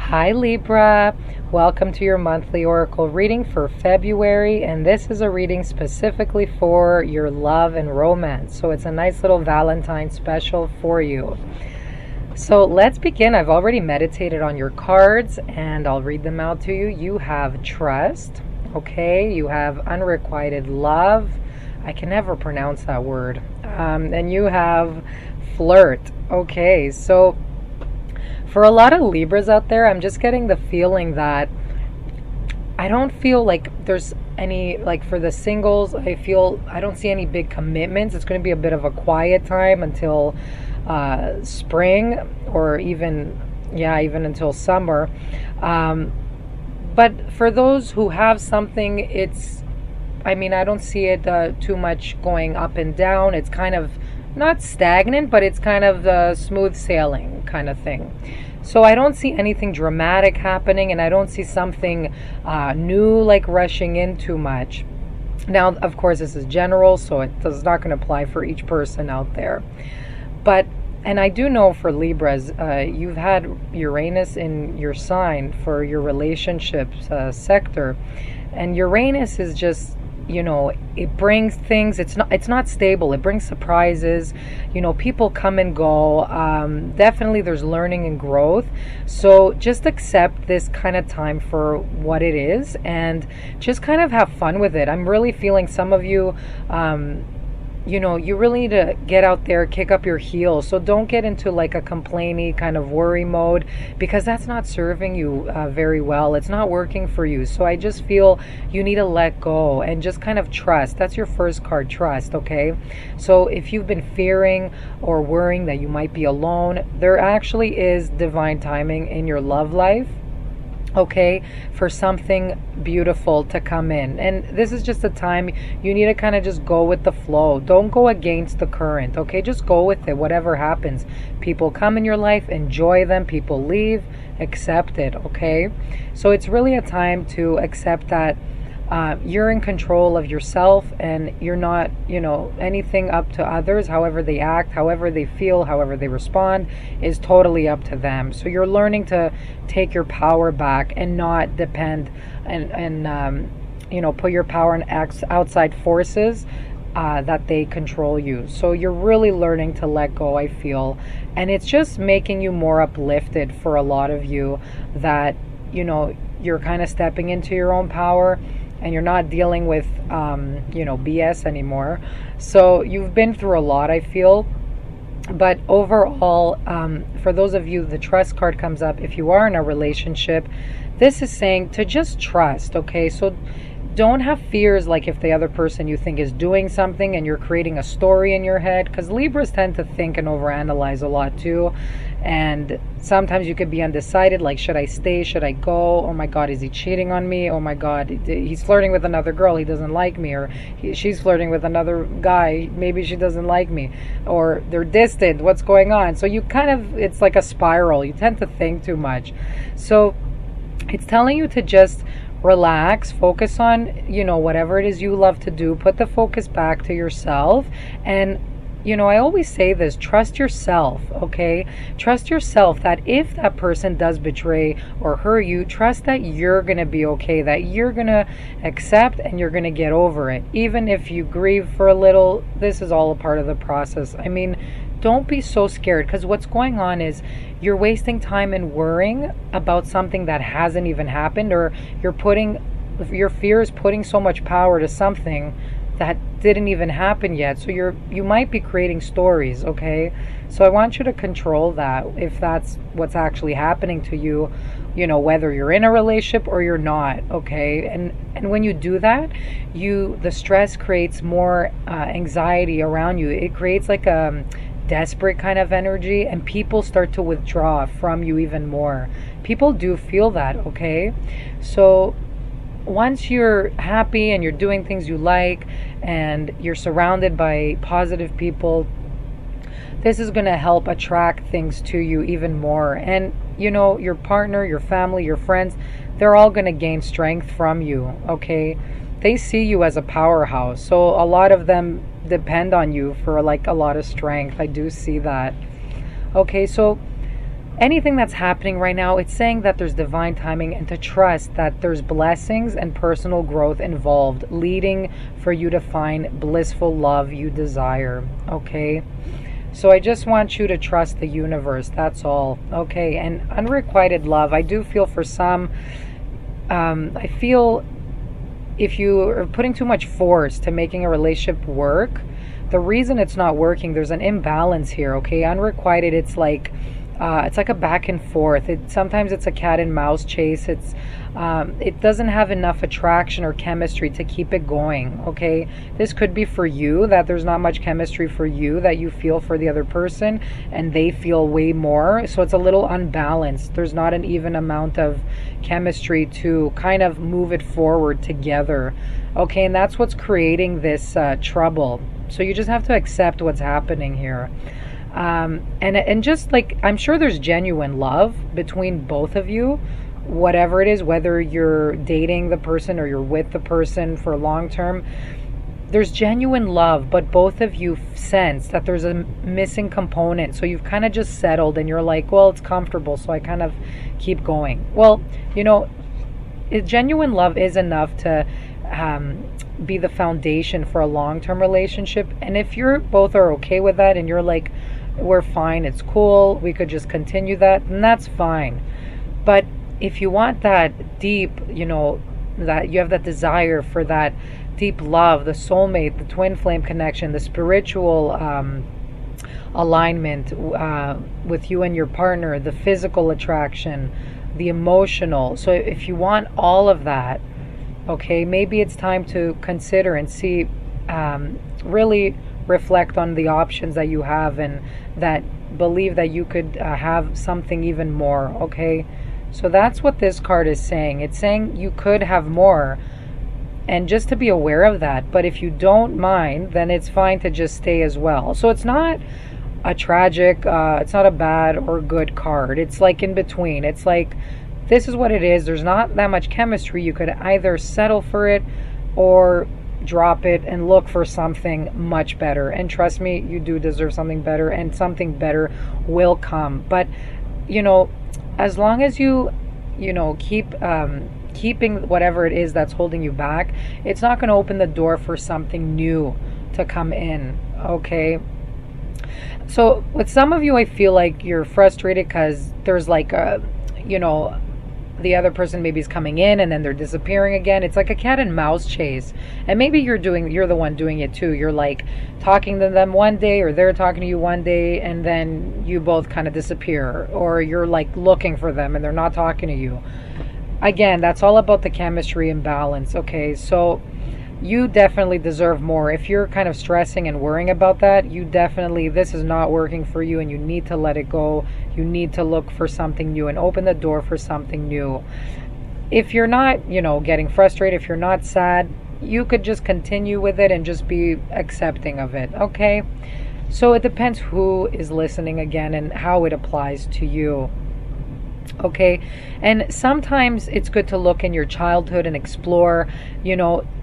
Hi Libra, welcome to your monthly oracle reading for February, and this is a reading specifically for your love and romance. So it's a nice little Valentine special for you. So let's begin. I've already meditated on your cards and I'll read them out to you. You have trust, okay? You have unrequited love. I can never pronounce that word. And you have flirt. Okay, so for a lot of Libras out there, I'm just getting the feeling that I don't feel like there's any, like for the singles, I don't see any big commitments. It's going to be a bit of a quiet time until spring, or even until summer. But for those who have something, I don't see it too much going up and down. It's kind of not stagnant, but it's kind of smooth sailing kind of thing. So I don't see anything dramatic happening, and I don't see something new like rushing in too much. Now, of course, this is general, so it's not going to apply for each person out there. And I do know for Libras, you've had Uranus in your sign for your relationships sector, and Uranus is just, it brings things. It's not stable. It brings surprises. People come and go. Definitely there's learning and growth. So just accept this kind of time for what it is and just kind of have fun with it. I'm really feeling some of you, you really need to get out there, kick up your heels. So don't get into like a complainy kind of worry mode, because that's not serving you very well. It's not working for you. So I just feel you need to let go and just kind of trust. That's your first card, trust, okay? So if you've been fearing or worrying that you might be alone, there actually is divine timing in your love life, okay, for something beautiful to come in. And this is just a time you need to kind of just go with the flow. Don't go against the current, okay? Just go with it, whatever happens. People come in your life, enjoy them. People leave, accept it, okay? So it's really a time to accept that you're in control of yourself, and you're not, anything up to others. However they act, however they feel, however they respond is totally up to them. So you're learning to take your power back and not depend and put your power in outside forces that they control you. So you're really learning to let go, I feel. And it's just making you more uplifted for a lot of you, that, you're kind of stepping into your own power, and you're not dealing with, BS anymore. So you've been through a lot, I feel. But overall, for those of you, the trust card comes up. If you are in a relationship, this is saying to just trust, okay? So don't have fears, like if the other person you think is doing something and you're creating a story in your head, because Libras tend to think and overanalyze a lot too. And sometimes you could be undecided, like, should I stay? Should I go? Oh my God, is he cheating on me? Oh my God, he's flirting with another girl. He doesn't like me. Or she's flirting with another guy. Maybe she doesn't like me. Or they're distant. What's going on? So you kind of, it's like a spiral. You tend to think too much. So it's telling you to just relax, focus on, whatever it is you love to do. Put the focus back to yourself. And I always say this, trust yourself, okay? Trust yourself that if that person does betray or hurt you, trust that you're going to be okay, that you're going to accept and you're going to get over it. Even if you grieve for a little, this is all a part of the process. Don't be so scared, because what's going on is you're wasting time in worrying about something that hasn't even happened, or your fear is putting so much power to something that didn't even happen yet. So you might be creating stories, okay? So I want you to control that, if that's what's actually happening to you, whether you're in a relationship or you're not, okay? And when you do that, the stress creates more anxiety around you. It creates like a desperate kind of energy, and people start to withdraw from you even more. People do feel that, okay? So once you're happy and you're doing things you like and you're surrounded by positive people, this is going to help attract things to you even more. And your partner, your family, your friends, they're all going to gain strength from you, okay? They see you as a powerhouse, so a lot of them depend on you for like a lot of strength. I do see that. Okay, so anything that's happening right now, it's saying that there's divine timing and to trust that there's blessings and personal growth involved, leading for you to find blissful love you desire. Okay? So I just want you to trust the universe. That's all. Okay? And unrequited love, I do feel for some, I feel if you are putting too much force to making a relationship work, the reason it's not working, there's an imbalance here. Okay? Unrequited, it's like a back and forth. Sometimes it's a cat and mouse chase. It doesn't have enough attraction or chemistry to keep it going. Okay, this could be for you that there's not much chemistry for you that you feel for the other person, and they feel way more. So it's a little unbalanced. There's not an even amount of chemistry to kind of move it forward together. Okay, and that's what's creating this trouble. So you just have to accept what's happening here. And just like, I'm sure there's genuine love between both of you, whatever it is, whether you're dating the person or you're with the person for long term, there's genuine love, but both of you sense that there's a missing component. So you've kind of just settled and you're like, well, it's comfortable, so I kind of keep going. Well, genuine love is enough to be the foundation for a long-term relationship. And if you're both are okay with that and you're like, we're fine, it's cool, we could just continue that, and that's fine. But if you want that deep, that you have that desire for that deep love, the soulmate, the twin flame connection, the spiritual alignment with you and your partner, the physical attraction, the emotional. So if you want all of that, okay, maybe it's time to consider and see, really reflect on the options that you have and that believe that you could have something even more. Okay, so that's what this card is saying. It's saying you could have more, and just to be aware of that. But if you don't mind, then it's fine to just stay as well. So it's not a tragic, it's not a bad or good card. It's like in between. It's like, this is what it is. There's not that much chemistry. You could either settle for it or drop it and look for something much better. And trust me, you do deserve something better, and something better will come. But as long as you keep keeping whatever it is that's holding you back, it's not going to open the door for something new to come in. Okay, so with some of you, I feel like you're frustrated because there's like a the other person maybe is coming in and then they're disappearing again. It's like a cat and mouse chase. And maybe you're the one doing it too. You're like talking to them one day, or they're talking to you one day, and then you both kind of disappear, or you're like looking for them and they're not talking to you. Again, that's all about the chemistry imbalance. Okay, so you definitely deserve more. If you're kind of stressing and worrying about that, this is not working for you, and you need to let it go. You need to look for something new and open the door for something new. If you're not, getting frustrated, if you're not sad, you could just continue with it and just be accepting of it. Okay? So it depends who is listening again and how it applies to you. Okay, and sometimes it's good to look in your childhood and explore,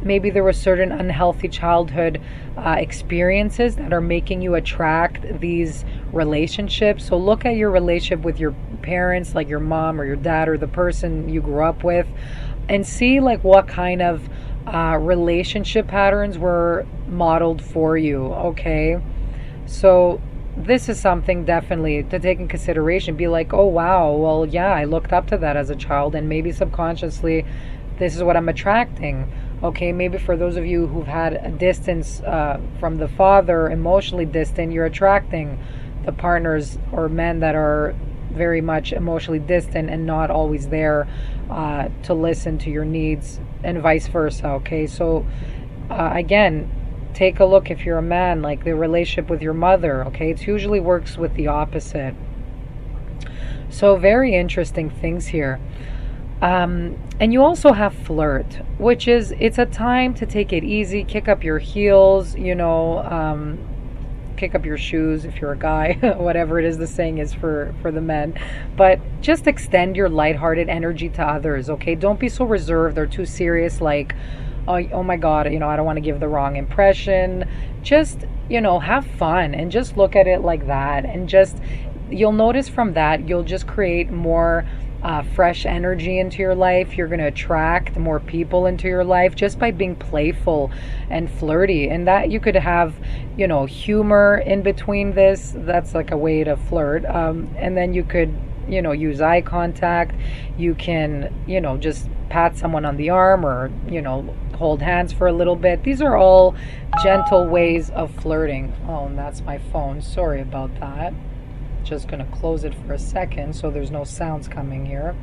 maybe there were certain unhealthy childhood experiences that are making you attract these relationships. So look at your relationship with your parents, like your mom or your dad or the person you grew up with, and see like what kind of relationship patterns were modeled for you. Okay, so this is something definitely to take in consideration. Be like, oh wow, well yeah, I looked up to that as a child, and maybe subconsciously this is what I'm attracting. Okay, maybe for those of you who've had a distance from the father, emotionally distant, you're attracting the partners or men that are very much emotionally distant and not always there to listen to your needs, and vice versa. Okay, so again, take a look if you're a man, like the relationship with your mother. Okay, it usually works with the opposite. So very interesting things here. And you also have flirt, which is, it's a time to take it easy, kick up your heels, kick up your shoes if you're a guy, whatever it is the saying is for the men. But just extend your lighthearted energy to others. Okay, don't be so reserved or too serious, like, oh my God, I don't want to give the wrong impression. Just, have fun and just look at it like that, and just you'll notice from that, you'll just create more fresh energy into your life. You're going to attract more people into your life just by being playful and flirty. And that you could have, you know, humor in between this. That's like a way to flirt. And then you could, you know, use eye contact. You can, you know, just pat someone on the arm, or, you know, hold hands for a little bit. These are all gentle ways of flirting. Oh, and that's my phone. Sorry about that. Just gonna close it for a second so there's no sounds coming here.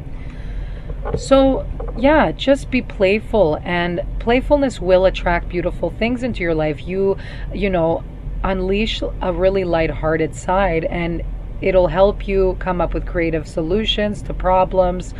So yeah, just be playful, and playfulness will attract beautiful things into your life. You know, unleash a really lighthearted side, and it'll help you come up with creative solutions to problems.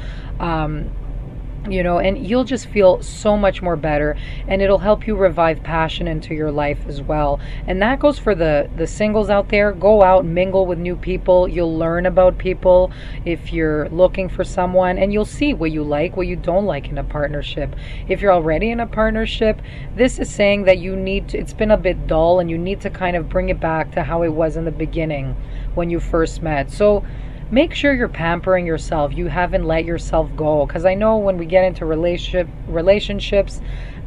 You know, and you'll just feel so much more better, and it'll help you revive passion into your life as well. And that goes for the singles out there. Go out, mingle with new people. You'll learn about people if you're looking for someone, and you'll see what you like, what you don't like in a partnership. If you're already in a partnership, this is saying that you need to, it's been a bit dull, and you need to kind of bring it back to how it was in the beginning when you first met. So make sure you're pampering yourself. You haven't let yourself go, because I know when we get into relationships,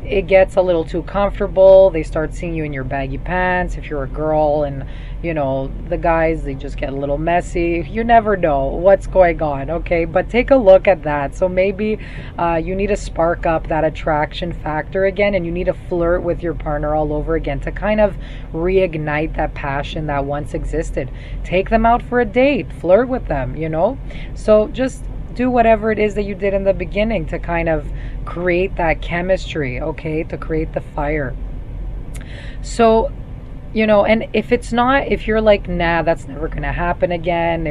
it gets a little too comfortable. They start seeing you in your baggy pants if you're a girl, and you know, the guys, they just get a little messy. You never know what's going on, okay? But take a look at that. So maybe you need to spark up that attraction factor again, and you need to flirt with your partner all over again to kind of reignite that passion that once existed. Take them out for a date, flirt with them, you know? So just do whatever it is that you did in the beginning to kind of create that chemistry, okay? To create the fire. So, you know, and if it's not, if you're like, nah, that's never going to happen again,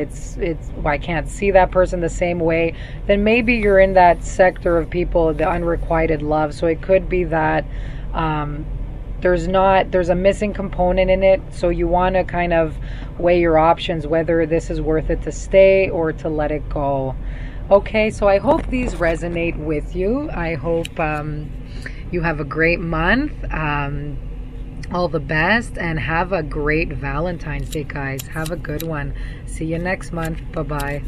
I can't see that person the same way, then maybe you're in that sector of people, the unrequited love. So it could be that there's a missing component in it. So you want to kind of weigh your options, whether this is worth it to stay or to let it go. Okay, so I hope these resonate with you. I hope you have a great month. All the best, and have a great Valentine's Day, guys. Have a good one. See you next month. Bye-bye.